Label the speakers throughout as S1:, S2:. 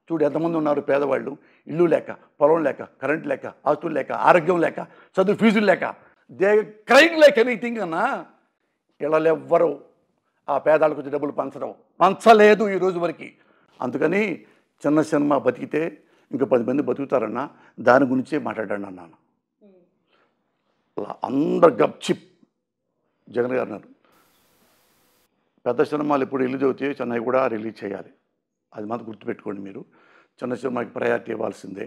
S1: చూడు ఎంతమంది ఉన్నారు పేదవాళ్ళు, ఇల్లు లేక, పొలం లేక, కరెంట్ లేక, ఆస్తులు లేక, ఆరోగ్యం లేక, చదువు ఫీజులు లేక, దే క్రైమ్ లైక్ ఎనీథింగ్ అన్నా. వీళ్ళు ఎవ్వరు ఆ పేదాలకు వచ్చి డబ్బులు పంచలేదు ఈ రోజు వరకు. అందుకని చిన్న సినిమా బతికితే ఇంకా 10 మంది బతుకుతారన్నా, దాని గురించే మాట్లాడండి అన్నాను. అందరు గప్చిప్. జగన్ గారు అన్నారు, పెద్ద సినిమాలు ఇప్పుడు రిలీజ్ అవుతాయి, చెన్నై కూడా రిలీజ్ చేయాలి. అది మాత్రం గుర్తుపెట్టుకోండి మీరు. చిన్న సినిమాకి ప్రయారిటీ ఇవ్వాల్సిందే.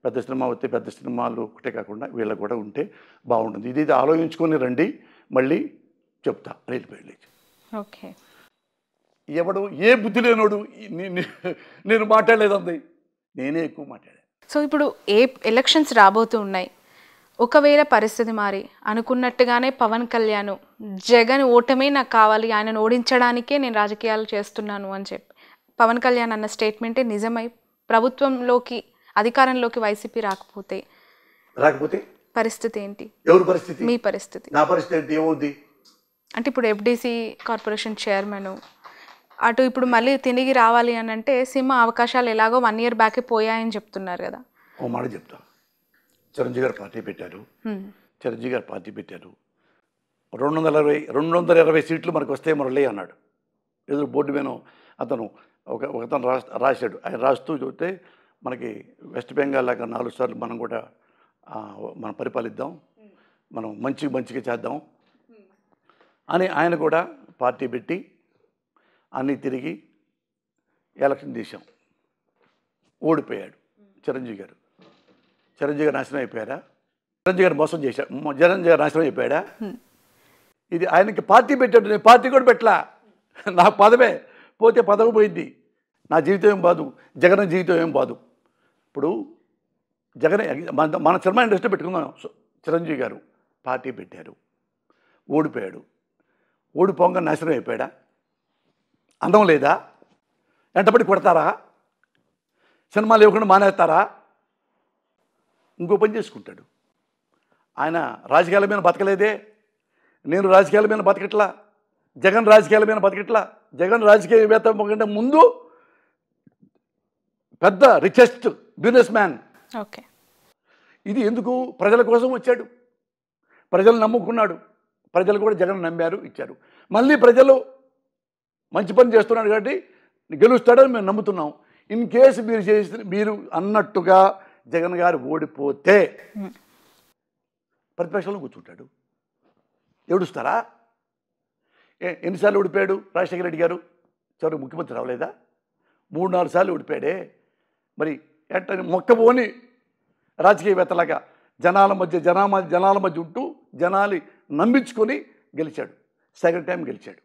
S1: పెద్ద సినిమా వస్తే పెద్ద సినిమాలు ఒకటే కాకుండా వీళ్ళకి కూడా ఉంటే బాగుంటుంది. ఇది ఆలోచించుకొని రండి, మళ్ళీ చెప్తా వెళ్ళిపోయి.
S2: ఓకే,
S1: ఎవడు ఏ బుద్ధి లేనోడు నేను మాట్లాడలేదండి, నేనే ఎక్కువ మాట్లాడాను.
S2: సో ఇప్పుడు ఎలక్షన్స్ రాబోతూ ఉన్నాయి. ఒకవేళ పరిస్థితి మారి అనుకున్నట్టుగానే పవన్ కళ్యాణ్ జగన్ ఓటమే నాకు కావాలి, ఆయనను ఓడించడానికే నేను రాజకీయాలు చేస్తున్నాను అని చెప్పి పవన్ కళ్యాణ్ అన్న స్టేట్మెంటే నిజమై ప్రభుత్వంలోకి అధికారంలోకి వైసీపీ రాకపోతే
S1: పరిస్థితి
S2: ఏంటి?
S1: ఎవరి పరిస్థితి?
S2: మీ పరిస్థితి.
S1: నా పరిస్థితి ఏంటి? ఏమవుద్ది
S2: అంటే ఇప్పుడు ఎఫ్డిసి కార్పొరేషన్ చైర్మన్ అటు ఇప్పుడు మళ్ళీ తిరిగి రావాలి అని అంటే సినిమా అవకాశాలు ఎలాగో 1 year బ్యాకే పోయాయని చెప్తున్నారు కదా.
S1: ఓ మాట చెప్తా. చిరంజీవి గారు పార్టీ పెట్టారు. 220 సీట్లు మనకు వస్తే మురళి అన్నాడు. ఎదురు బోర్డు మీద అతను ఒకతను రాశాడు. ఆయన రాస్తూ చూస్తే మనకి వెస్ట్ బెంగాల్ లాగా 4 సార్లు మనం కూడా మనం పరిపాలిద్దాం, మనం మంచిగా చేద్దాం అని ఆయన కూడా పార్టీ పెట్టి అన్నీ తిరిగి ఎలక్షన్ చేశాం. ఓడిపోయాడు చిరంజీవి గారు. నాశనం అయిపోయారా? చిరంజీవి గారు మోసం చేశాడు. చిరంజీవి గారు నాశనం అయిపోయాడా? ఇది ఆయనకి పార్టీ పెట్టాడు, నేను పార్టీ కూడా పెట్టలా. నాకు పదవే పోతే పదవి పోయింది, నా జీవితం ఏం బాదు, జగన్ జీవితం ఏం బాదు. ఇప్పుడు జగన్ మన సినిమా ఇండస్ట్రీ పెట్టుకుందాం. చిరంజీవి గారు పార్టీ పెట్టారు, ఓడిపోయాడు. ఓడిపోగా నాశనం అయిపోయాడా? అందం లేదా? వెంటబడి కొడతారా? సినిమాలు ఇవ్వకుండా మానేస్తారా? ఇంకో పని చేసుకుంటాడు. ఆయన రాజకీయాల మీద బతకలేదే, నేను రాజకీయాల మీద బతకట్లా, జగన్ రాజకీయాల మీద బతకట్లా. జగన్ రాజకీయవేత్త కంటే ముందు పెద్ద రిచెస్ట్ బిజినెస్ మ్యాన్.
S2: ఓకే,
S1: ఇది ఎందుకు? ప్రజల కోసం వచ్చాడు, ప్రజలు నమ్ముకున్నాడు, ప్రజలు కూడా జగన్ నమ్మారు, ఇచ్చారు. మళ్ళీ ప్రజలు మంచి పని చేస్తున్నాడు కాబట్టి గెలుస్తాడని మేము నమ్ముతున్నాం. ఇన్ కేసు మీరు అన్నట్టుగా జగన్ గారు ఓడిపోతే ప్రతిపక్షంలో కూర్చుంటాడు. ఏడుస్తారా? ఎన్నిసార్లు ఓడిపోయాడు రాజశేఖర రెడ్డి గారు? చివరికి ముఖ్యమంత్రి రావలేదా? 3-4 సార్లు ఓడిపోయాడే. మరి ఎట్టని మొక్కబోని రాజకీయవేత్తలాగా జనాల మధ్య ఉంటూ జనాలు నమ్మించుకొని గెలిచాడు. సెకండ్ టైం గెలిచాడు.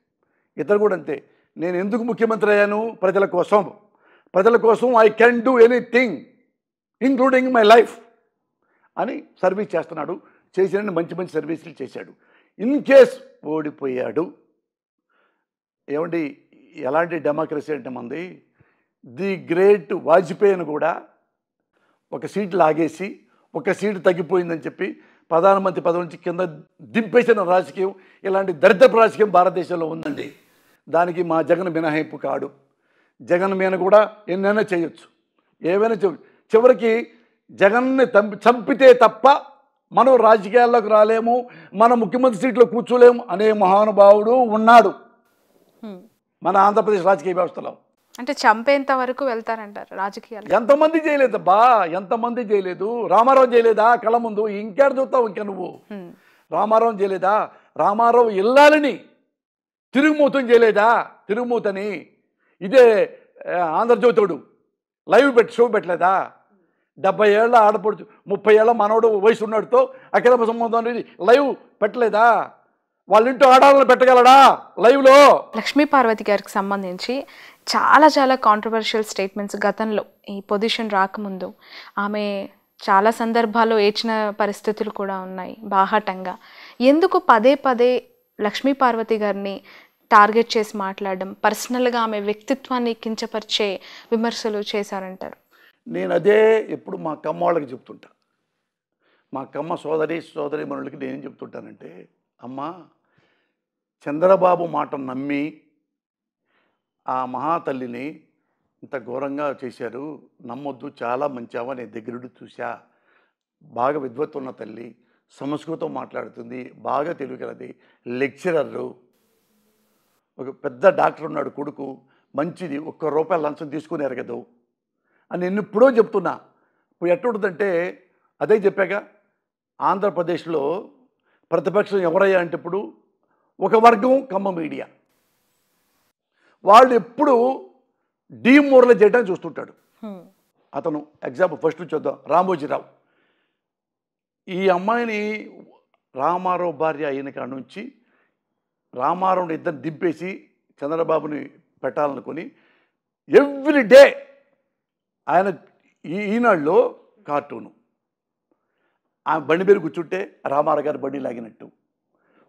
S1: ఇతరు కూడా అంతే. నేను ఎందుకు ముఖ్యమంత్రి అయ్యాను? ప్రజల కోసం I can do anything including my life అని సర్వీస్ చేస్తున్నాడు. చేసిన మంచి సర్వీసులు చేశాడు. ఇన్ కేస్ ఓడిపోయాడు, ఏమండి ఎలాంటి డెమోక్రసీ అంటే మంది? ది గ్రేట్ వాజ్పేయిని కూడా ఒక సీట్ లాగేసి ఒక సీటు తగ్గిపోయిందని చెప్పి ప్రధానమంత్రి పదవి నుంచి కింద దింపేసిన రాజకీయం, ఇలాంటి దరిద్రపు రాజకీయం భారతదేశంలో ఉందండి. దానికి మా జగన్ మినహాయింపు కాడు. జగన్ మీద కూడా ఎన్నైనా చేయొచ్చు, ఏమైనా చివరికి జగన్ని చంపితే తప్ప మనం రాజకీయాల్లోకి రాలేము, మన ముఖ్యమంత్రి సీట్లో కూర్చోలేము అనే మహానుభావుడు ఉన్నాడు మన ఆంధ్రప్రదేశ్ రాజకీయ వ్యవస్థలో.
S2: అంటే చంపేంత వరకు వెళ్తారంటారు రాజకీయాలు.
S1: ఎంతమంది చేయలేదబ్బా, ఎంతమంది చేయలేదు? రామారావు చేయలేదా కళ్ళ ముందు? ఇంకేడ చూస్తావు ఇంకా నువ్వు? రామారావు చేయలేదా? రామారావు ఇల్లాలని తిరుగుమూతని చేయలేదా? తిరుగుమూతని ఇదే ఆంధ్రజ్యోతుడు లైవ్ షో పెట్టలేదా? 70 ఏళ్ళ ఆడపడుచు 30 ఏళ్ళ మనోడు వయసు ఉన్నాడుతో అక్రమ సంబంధం లైవ్ పెట్టలేదా? వాళ్ళ ఇంట్లో ఆడాలని పెట్టగలడా లైవ్లో?
S2: లక్ష్మీ పార్వతి గారికి సంబంధించి చాలా కాంట్రవర్షియల్ స్టేట్మెంట్స్ గతంలో ఈ పొజిషన్ రాకముందు ఆమె చాలా సందర్భాల్లో ఏడ్చిన పరిస్థితులు కూడా ఉన్నాయి బాహాటంగా. ఎందుకు పదే లక్ష్మీ పార్వతి గారిని టార్గెట్ చేసి మాట్లాడడం, పర్సనల్గా ఆమె వ్యక్తిత్వాన్ని కించపరిచే విమర్శలు చేశారంటారు?
S1: నేను అదే ఎప్పుడు మా కమ్మ వాళ్ళకి చెప్తుంటా. మా కమ్మ సోదరి మనులకి నేనేం చెప్తుంటానంటే, అమ్మ చంద్రబాబు మాట నమ్మి ఆ మహాతల్లిని ఇంత ఘోరంగా చేశారు, నమ్మొద్దు, చాలా మంచి ఆమె, నేను దగ్గరుండి చూసా, బాగా విద్వత్తు ఉన్న తల్లి, సంస్కృతం మాట్లాడుతుంది, బాగా తెలివిగలది, లెక్చరరు, ఒక పెద్ద డాక్టర్ ఉన్నాడు కొడుకు, మంచిది, ₹1 లంచం తీసుకుని ఎరగదు అని నేను ఎప్పుడో చెప్తున్నా. ఇప్పుడు ఎట్టుంటుందంటే అదే చెప్పాక, ఆంధ్రప్రదేశ్లో ప్రతిపక్షం ఎవరయ్యా అంటే ఇప్పుడు ఒక వర్గం కమ్మ మీడియా, వాళ్ళు ఎప్పుడు డీమోరలైజ్ చేయడానికి చూస్తుంటాడు. అతను ఎగ్జాంపుల్ ఫస్ట్ చూద్దాం, రామోజీరావు. ఈ అమ్మాయిని రామారావు భార్య అయిన కాడ నుంచి రామారావుని ఇద్దరు దింపేసి చంద్రబాబుని పెట్టాలనుకొని ఎవ్రీ డే ఆయన ఈనాడులో కార్టూను, ఆ బండి మీద కూర్చుంటే రామారావు గారు బండి లాగినట్టు,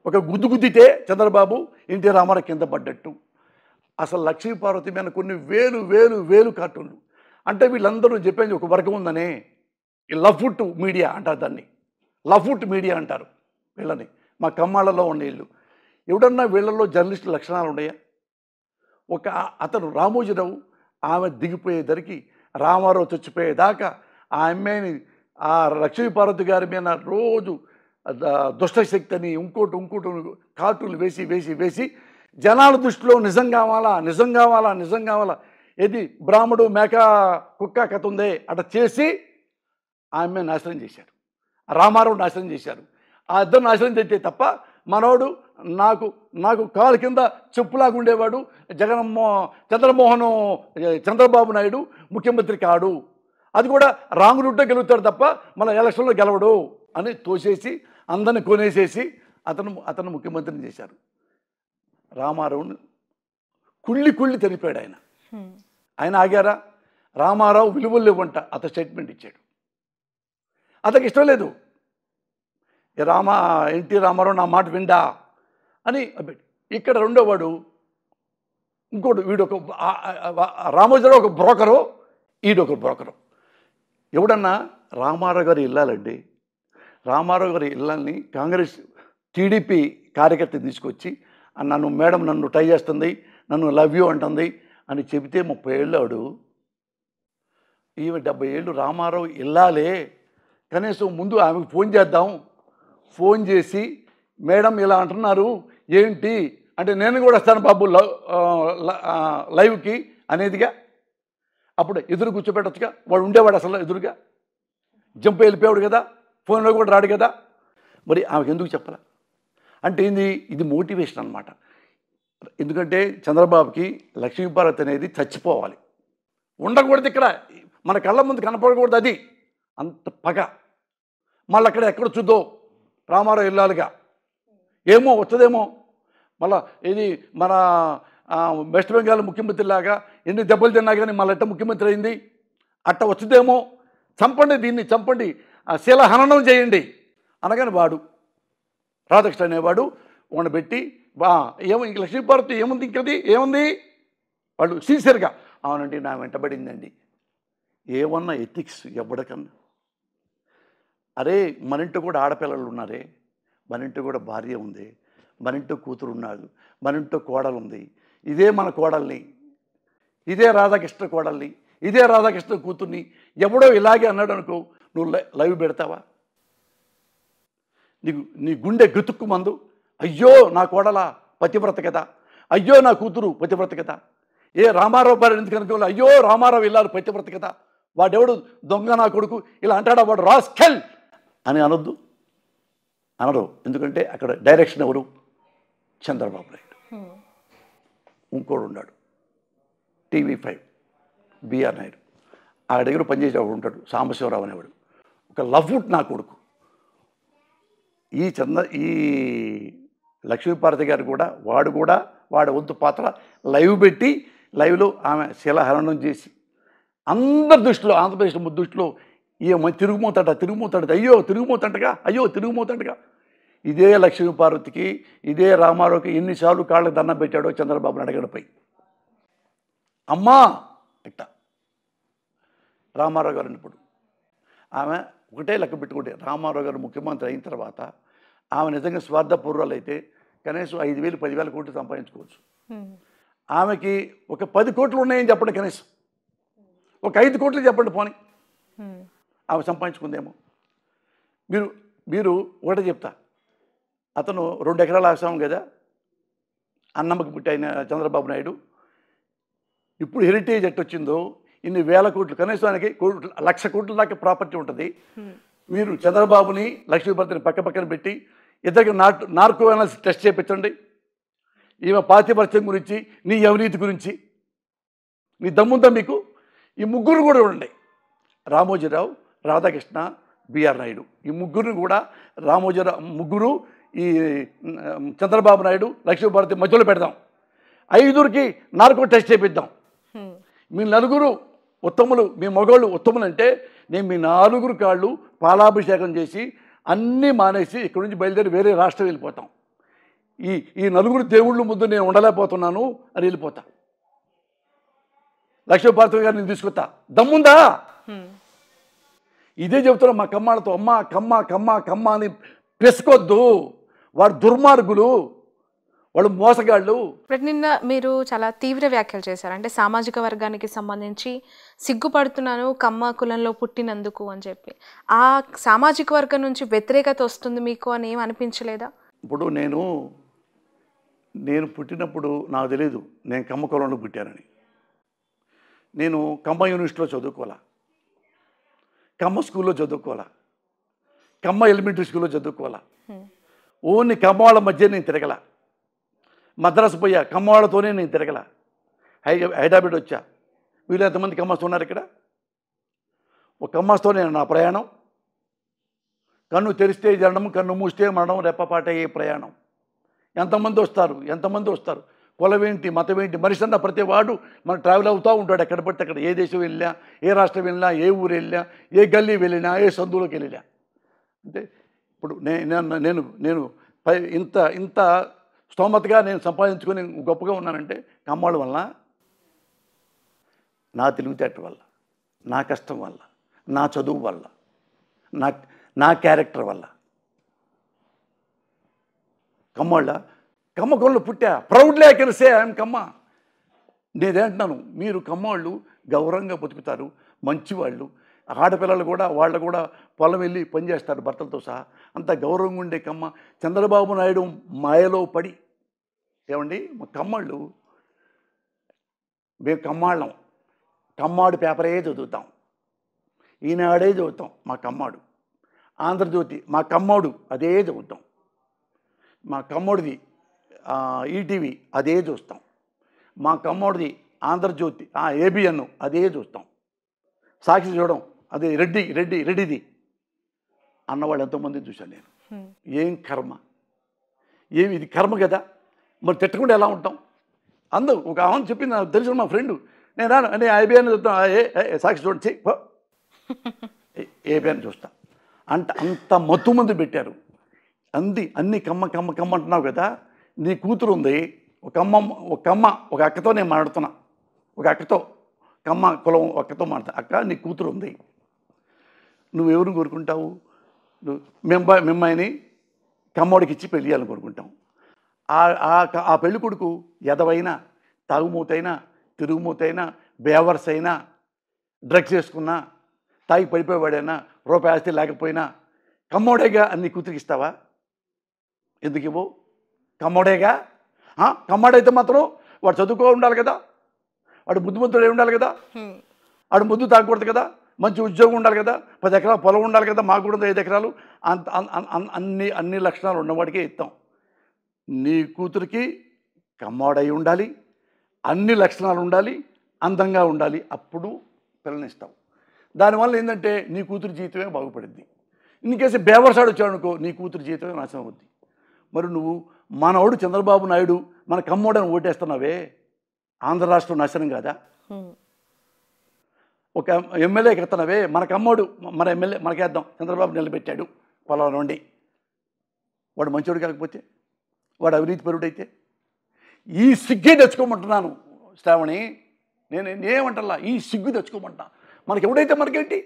S1: ఒక గుద్దితే చంద్రబాబు ఎన్టీ రామారావు కింద పడ్డట్టు, అసలు లక్ష్మీపార్వతి మీద కొన్ని వేలు వేలు వేలు కార్టూన్లు. అంటే వీళ్ళందరూ చెప్పేది ఒక వర్గం ఉందనే, ఈ లఫుట్ మీడియా అంటారు దాన్ని, లఫుట్ మీడియా అంటారు వీళ్ళని. మా కమ్మాళ్ళలో ఉండే వీళ్ళు ఎవడన్నా వీళ్ళల్లో జర్నలిస్టు లక్షణాలు ఉన్నాయా? ఒక అతను రామోజీరావు ఆమె దిగిపోయేసరికి రామారావు చచ్చిపోయేదాకా ఆ అమ్మాయిని ఆ లక్ష్మీపార్వతి గారి మీద రోజు దుష్టశక్తి అని ఇంకోటి కార్టూన్లు వేసి వేసి వేసి జనాల దృష్టిలో నిజం కావాలా నిజం కావాలా నిజం కావాలా, ఏది బ్రాహ్మడు మేక కుక్క కథ ఉందే అట్లా చేసి ఆమె నాశనం చేశారు, రామారావు నాశనం చేశారు. ఆ ఇద్దరు నాశనం చేస్తే తప్ప మనోడు నాకు కాలు కింద చెప్పులాగా ఉండేవాడు చంద్రమోహన్ చంద్రబాబు నాయుడు ముఖ్యమంత్రి కాడు, అది కూడా రాంగ్ రూట్లో గెలుగుతాడు తప్ప మన ఎలక్షన్లో గెలవడు అని తోసేసి అందరిని కొనేసేసి అతను ముఖ్యమంత్రిని చేశారు. రామారావుని కుళ్ళి తెలిపాడు ఆయన ఆగారా? రామారావు విలువలు లేవంట అతను స్టేట్మెంట్ ఇచ్చాడు. అతనికి ఇష్టం లేదు, ఎన్టీ రామారావు నా మాట విండా అని. ఇక్కడ రెండోవాడు ఇంకోటి, రామోజీరావు ఒక బ్రోకరు, ఈడొక బ్రోకరు. ఎవడన్నా రామారావు గారి ఇల్లాలండి, రామారావు గారి ఇళ్ళని కాంగ్రెస్ టీడీపీ కార్యకర్త తీసుకొచ్చి మేడం నన్ను ట్రై చేస్తుంది, నన్ను లవ్ యూ అంటుంది అని చెబితే 30 ఏళ్ళు ఆడు, ఈమె 70 ఏళ్ళు రామారావు ఇల్లాలే, కనీసం ముందు ఆమెకు ఫోన్ చేద్దాం, ఫోన్ చేసి మేడం ఇలా అంటున్నారు ఏంటి అంటే నేను కూడా వస్తాను బాబు లైవ్కి అనేదిగా. అప్పుడు ఎదురు కూర్చోబెట్టచ్చుగా, వాడు ఉండేవాడు అసలు ఎదురుగా, జంప్ వెళ్ళిపోయాడు కదా, ఫోన్లో కూడా రాడు కదా, మరి ఆమెకు ఎందుకు చెప్పాల అంటే ఇది మోటివేషన్ అన్నమాట. ఎందుకంటే చంద్రబాబుకి లక్ష్మీపార్వతి అనేది చచ్చిపోవాలి, ఉండకూడదు, ఇక్కడ మన కళ్ళ ముందు కనపడకూడదు, అది అంత పగ. మళ్ళీ అక్కడ ఎక్కడ చూద్దో రామారావు ఇల్లాలుగా ఏమో వస్తుందేమో, మళ్ళా ఇది మన వెస్ట్ బెంగాల్ ముఖ్యమంత్రి లాగా ఎన్ని దెబ్బలు తిన్నా కానీ మళ్ళీ ఎట్ట ముఖ్యమంత్రి అయింది అట్ట వచ్చుదేమో, చంపండి దీన్ని చంపండి, శిలహననం చేయండి అనగానే వాడు రాధాకృష్ణ అనేవాడు వాడిని పెట్టి ఏమో ఇంక లక్ష్మీపార్వతి ఏముంది ఇంకది ఏముంది, వాళ్ళు సిన్సియర్గా అవునండి నా వెంటబడిందండి. ఏమన్నా ఎథిక్స్ ఎవడకన్నా? అరే మన ఇంట్లో కూడా ఆడపిల్లలు ఉన్నారే, మన ఇంట్లో కూడా భార్య ఉంది, మన ఇంట్లో కూతురు ఉన్నాడు, మన ఇంట్లో కోడలు ఉంది, ఇదే మన కోడల్ని, ఇదే రాధాకృష్ణ కోడల్ని, ఇదే రాధాకృష్ణ కూతుర్ని ఎవడో ఇలాగే అన్నాడు అనుకో, నువ్వు లైవ్ పెడతావా? నీ గుండె గతుక్కు మందు, అయ్యో నా కోడల పతివ్రత కదా, అయ్యో నా కూతురు పతివ్రత కదా, ఏ రామారావు భార్య ఎందుకు అనుకోవాలి, అయ్యో రామారావు ఇల్లాలు పతివ్రత కదా, వాడెవడు దొంగ నా కొడుకు ఇలా అంటాడా, వాడు రాస్కెల్ అని అనరు. ఎందుకంటే అక్కడ డైరెక్షన్ ఎవరు? చంద్రబాబు నాయుడు. ఇంకోడు ఉన్నాడు TV5 బిఆర్ నాయుడు, ఆ దగ్గర పనిచేసేవాడు ఉంటాడు సాంబశివరావు అనేవాడు, ఒక లఫ్వుట్ నా కొడుకు. ఈ లక్ష్మీపార్వతి గారు కూడా వాడి వంతు పాత్ర లైవ్ పెట్టి లైవ్లో ఆమె శిలాహరణం చేసి అందరి దృష్టిలో, ఆంధ్రప్రదేశ్ దృష్టిలో ఏమో తిరుగుమోతాడు అయ్యో తిరుగుమోతంటగా. ఇదే లక్ష్మీపార్వతికి ఇదే రామారావుకి ఎన్నిసార్లు కాళ్ళకి దండం పెట్టాడో చంద్రబాబు అడగడపై. అమ్మా ఇట్ట రామారావు గారు ఇప్పుడు ఆమె ఒకటే లెక్క పెట్టుకుంటే, రామారావు గారు ముఖ్యమంత్రి అయిన తర్వాత ఆమె నిజంగా స్వార్థపూర్వాలు అయితే కనీసం 5,000 10,000 కోట్లు సంపాదించుకోవచ్చు. ఆమెకి ఒక 10 కోట్లు ఉన్నాయని చెప్పండి కనీసం, ఒక 5 కోట్లు చెప్పండి పోనీ, ఆమె సంపాదించుకుందేమో. మీరు మీరు ఒకటే చెప్తా, అతను 2 ఎకరాల ఆసాం కదా, అన్నమ్మకి పుట్టి అయిన చంద్రబాబు నాయుడు. ఇప్పుడు హెరిటేజ్ ఎట్టొచ్చిందో ఇన్ని వేల కోట్లు, కనీసానికి 1,00,000 కోట్ల దాకా ప్రాపర్టీ ఉంటుంది. మీరు చంద్రబాబుని లక్ష్మీపతిని పక్క పక్కన పెట్టి ఇద్దరికి నార్కో అనాలిసిస్ టెస్ట్ చేయించండి. ఈమె పాతివర్త్యం గురించి, నీ అవినీతి గురించి మీ దమ్ముందా మీకు? ఈ ముగ్గురు కూడా ఉండండి, రామోజీరావు, రాధాకృష్ణ, బిఆర్ నాయుడు. ఈ ముగ్గురిని కూడా రామోజీరావు ముగ్గురు, ఈ చంద్రబాబు నాయుడు, లక్ష్మీభారతి మధ్యలో పెడదాం. 5కి నార్కో టెస్ట్ చేపిద్దాం. మీ నలుగురు ఉత్తములు, మీ మగవాళ్ళు ఉత్తములు అంటే నేను మీ 4 కాళ్ళు పాలాభిషేకం చేసి అన్నీ మానేసి ఇక్కడి నుంచి బయలుదేరి వేరే రాష్ట్రం వెళ్ళిపోతాం. ఈ 4 దేవుళ్ళు ముందు నేను ఉండలేకపోతున్నాను అని వెళ్ళిపోతా. లక్ష్మీభారతి గారిని నేను తీసుకొస్తా, దమ్ముందా? ఇదే చెబుతున్నా మా కమ్మాళ్ళతో, అమ్మ కమ్మ కమ్మ కమ్మ అని పెసుకోవద్దు. వాడు దుర్మార్గులు, వాళ్ళు మోసగాళ్ళు.
S2: బట్ నిన్న మీరు చాలా తీవ్ర వ్యాఖ్యలు చేశారు. అంటే సామాజిక వర్గానికి సంబంధించి సిగ్గుపడుతున్నాను కమ్మ కులంలో పుట్టినందుకు అని చెప్పి. ఆ సామాజిక వర్గం నుంచి వ్యతిరేకత వస్తుంది మీకు అని ఏం అనిపించలేదా?
S1: ఇప్పుడు నేను పుట్టినప్పుడు నాకు తెలియదు నేను కమ్మ కులంలో పుట్టానని. నేను కమ్మ యూనివర్సిటీలో చదువుకోవాలా, కమ్మ స్కూల్లో చదువుకోవాలా, కమ్మ ఎలిమెంటరీ స్కూల్లో చదువుకోవాలా. ఓన్లీ కమ్మ వాళ్ళ మధ్య నేను తిరగల. మద్రాసు పోయా, కమ్మ వాళ్ళతోనే నేను తిరగల. హైదరాబాద్ వచ్చా, వీళ్ళు ఎంతమంది కమ్మస్ ఉన్నారు ఇక్కడ? ఒక కమ్మస్తోనే నా ప్రయాణం. కన్ను తెరిస్తే జనడం, కన్ను మూస్తే మరణం, రెప్పపాట ఏ ప్రయాణం. ఎంతమంది వస్తారు, కులమేంటి, మతమేంటి, మనిషి అన్న ప్రతి వాడు మన ట్రావెల్ అవుతూ ఉంటాడు. ఎక్కడ పడితే అక్కడ, ఏ దేశం వెళ్ళినా, ఏ రాష్ట్రం వెళ్ళినా, ఏ ఊరు వెళ్ళినా, ఏ గల్లీ వెళ్ళినా, ఏ సందులోకి వెళ్ళినా. అంటే ఇప్పుడు నేను ఇంత స్తోమతగా నేను సంపాదించుకొని గొప్పగా ఉన్నానంటే కమ్మాళ్ళ వల్ల, నా తెలివితేట వల్ల, నా కష్టం వల్ల, నా చదువు వల్ల, నా క్యారెక్టర్ వల్ల. కమ్మాళ్ళ కమ్మ కులంలో పుట్టా, proudly I can say I'm Kamma. నేనేంటున్నాను, మీరు కమ్మవాళ్ళు గౌరవంగా బతుకుతారు, మంచివాళ్ళు. ఆడపిల్లలు కూడా వాళ్ళు కూడా పొలం వెళ్ళి పనిచేస్తారు భర్తలతో సహా. అంత గౌరవంగా ఉండే కమ్మ. చంద్రబాబు నాయుడు మాయలో పడి, ఏమండి మా కమ్మళ్ళు, మేము కమ్మాళ్ళం, కమ్మాడు పేపరే చదువుతాం, ఈనాడే చదువుతాం మా కమ్మాడు. ఆంధ్రజ్యోతి మా కమ్మోడు అదే చదువుతాం. మా కమ్మోడిది ఈటీవీ అదే చూస్తాం. మా కమ్మోడిది ఆంధ్రజ్యోతి ఏబిఎన్ అదే చూస్తాం. సాక్షి చూడడం అదే రెడ్డిది అన్నవాళ్ళు ఎంతోమంది చూశాను నేను. ఏం కర్మ, ఇది కర్మ కదా. మరి తిట్టకుండా ఎలా ఉంటాం? అందరూ ఒక ఆమె చెప్పింది, నాకు తెలిసిన మా ఫ్రెండు, నేను రాను అని ఏబిఎన్ చూస్తాను, సాక్షి చూడండి ఏబిఎన్ చూస్తా అంత మత్తు మంది పెట్టారు. అన్ని కమ్మ అంటున్నావు కదా. నీ కూతురు ఉంది, ఒక అక్కతో నేను మాట్లాడుతున్నా, ఒక అక్కతో, కమ్మ కులం అక్కతో మాట్లాడుతా. అక్క నీ కూతురు ఉంది, నువ్వెవరిని కోరుకుంటావు? మిమ్మాయిని కమ్మోడికి ఇచ్చి పెళ్ళి చేయాలని కోరుకుంటాం. ఆ పెళ్లి కొడుకు ఎదవైనా, తాగుమూతైనా, తిరుగుమూతైనా, బేవర్స్ అయినా, డ్రగ్స్ వేసుకున్నా, తాగి పడిపోయేవాడైనా, రూపాయి ఆస్తి లేకపోయినా కమ్మోడేగా అన్ని కూతురికి ఇస్తావా? ఎందుకు ఇవ్వవు? కమ్మోడేగా. కమ్మోడైతే మాత్రం వాడు చదువుకో ఉండాలి కదా, వాడు ముద్దుమంతుడే ఉండాలి కదా, వాడు ముద్దు తాగకూడదు కదా, మంచి ఉద్యోగం ఉండాలి కదా, 10 ఎకరాల పొలం ఉండాలి కదా, మాకు కూడా 5 ఎకరాలు. అన్ని లక్షణాలు ఉన్నవాడికే ఇస్తాం. నీ కూతురికి కమ్మోడై ఉండాలి, అన్ని లక్షణాలు ఉండాలి, అందంగా ఉండాలి, అప్పుడు పిల్లనిస్తావు. దానివల్ల ఏంటంటే నీ కూతురు జీవితమే బాగుపడింది. ఇన్కేసి బేవర్సాడు వచ్చాడు అనుకో, నీ కూతురు జీవితమే నాశనం అవుద్ది. మరి నువ్వు మనవాడు చంద్రబాబు నాయుడు మన కమ్మోడని ఓటేస్తున్నావే, ఆంధ్ర రాష్ట్రం నాశనం కాదా? ఒక ఎమ్మెల్యేకి ఎత్తున్నావే, మన కమ్మోడు మన ఎమ్మెల్యే మనకేద్దాం, చంద్రబాబు నిలబెట్టాడు పొలం నుండి, వాడు మంచోడు కాకపోతే, వాడు అవినీతి పరుడైతే, ఈ సిగ్గే తెచ్చుకోమంటున్నాను శ్రావణి. నేను ఏమంటలా, ఈ సిగ్గు తెచ్చుకోమంటున్నా. మనకి ఎవడైతే మనకేంటి,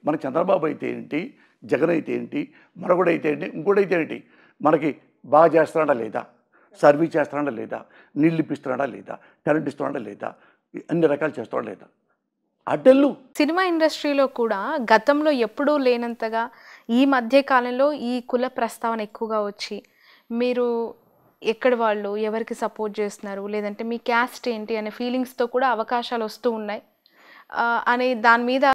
S1: మన చంద్రబాబు అయితే ఏంటి, జగన్ అయితే ఏంటి, మరొకడైతే ఏంటి, ఇంకోటైతే ఏంటి, మనకి బాగా చేస్తున్నాడా లేదా, సర్వీస్ చేస్తున్నాడా లేదా, నీళ్ళు ఇప్పిస్తున్నాడా లేదా, కరెంట్ ఇస్తున్నాడా లేదా, అన్ని రకాలు చేస్తున్నాడా లేదా. అటెళ్ళు.
S2: సినిమా ఇండస్ట్రీలో కూడా గతంలో ఎప్పుడూ లేనంతగా ఈ మధ్య కాలంలో ఈ కుల ప్రస్తావన ఎక్కువగా వచ్చి మీరు ఎక్కడి వాళ్ళు, ఎవరికి సపోర్ట్ చేస్తున్నారు, లేదంటే మీ క్యాస్ట్ ఏంటి అనే ఫీలింగ్స్తో కూడా అవకాశాలు వస్తూ ఉన్నాయి అనే దాని మీద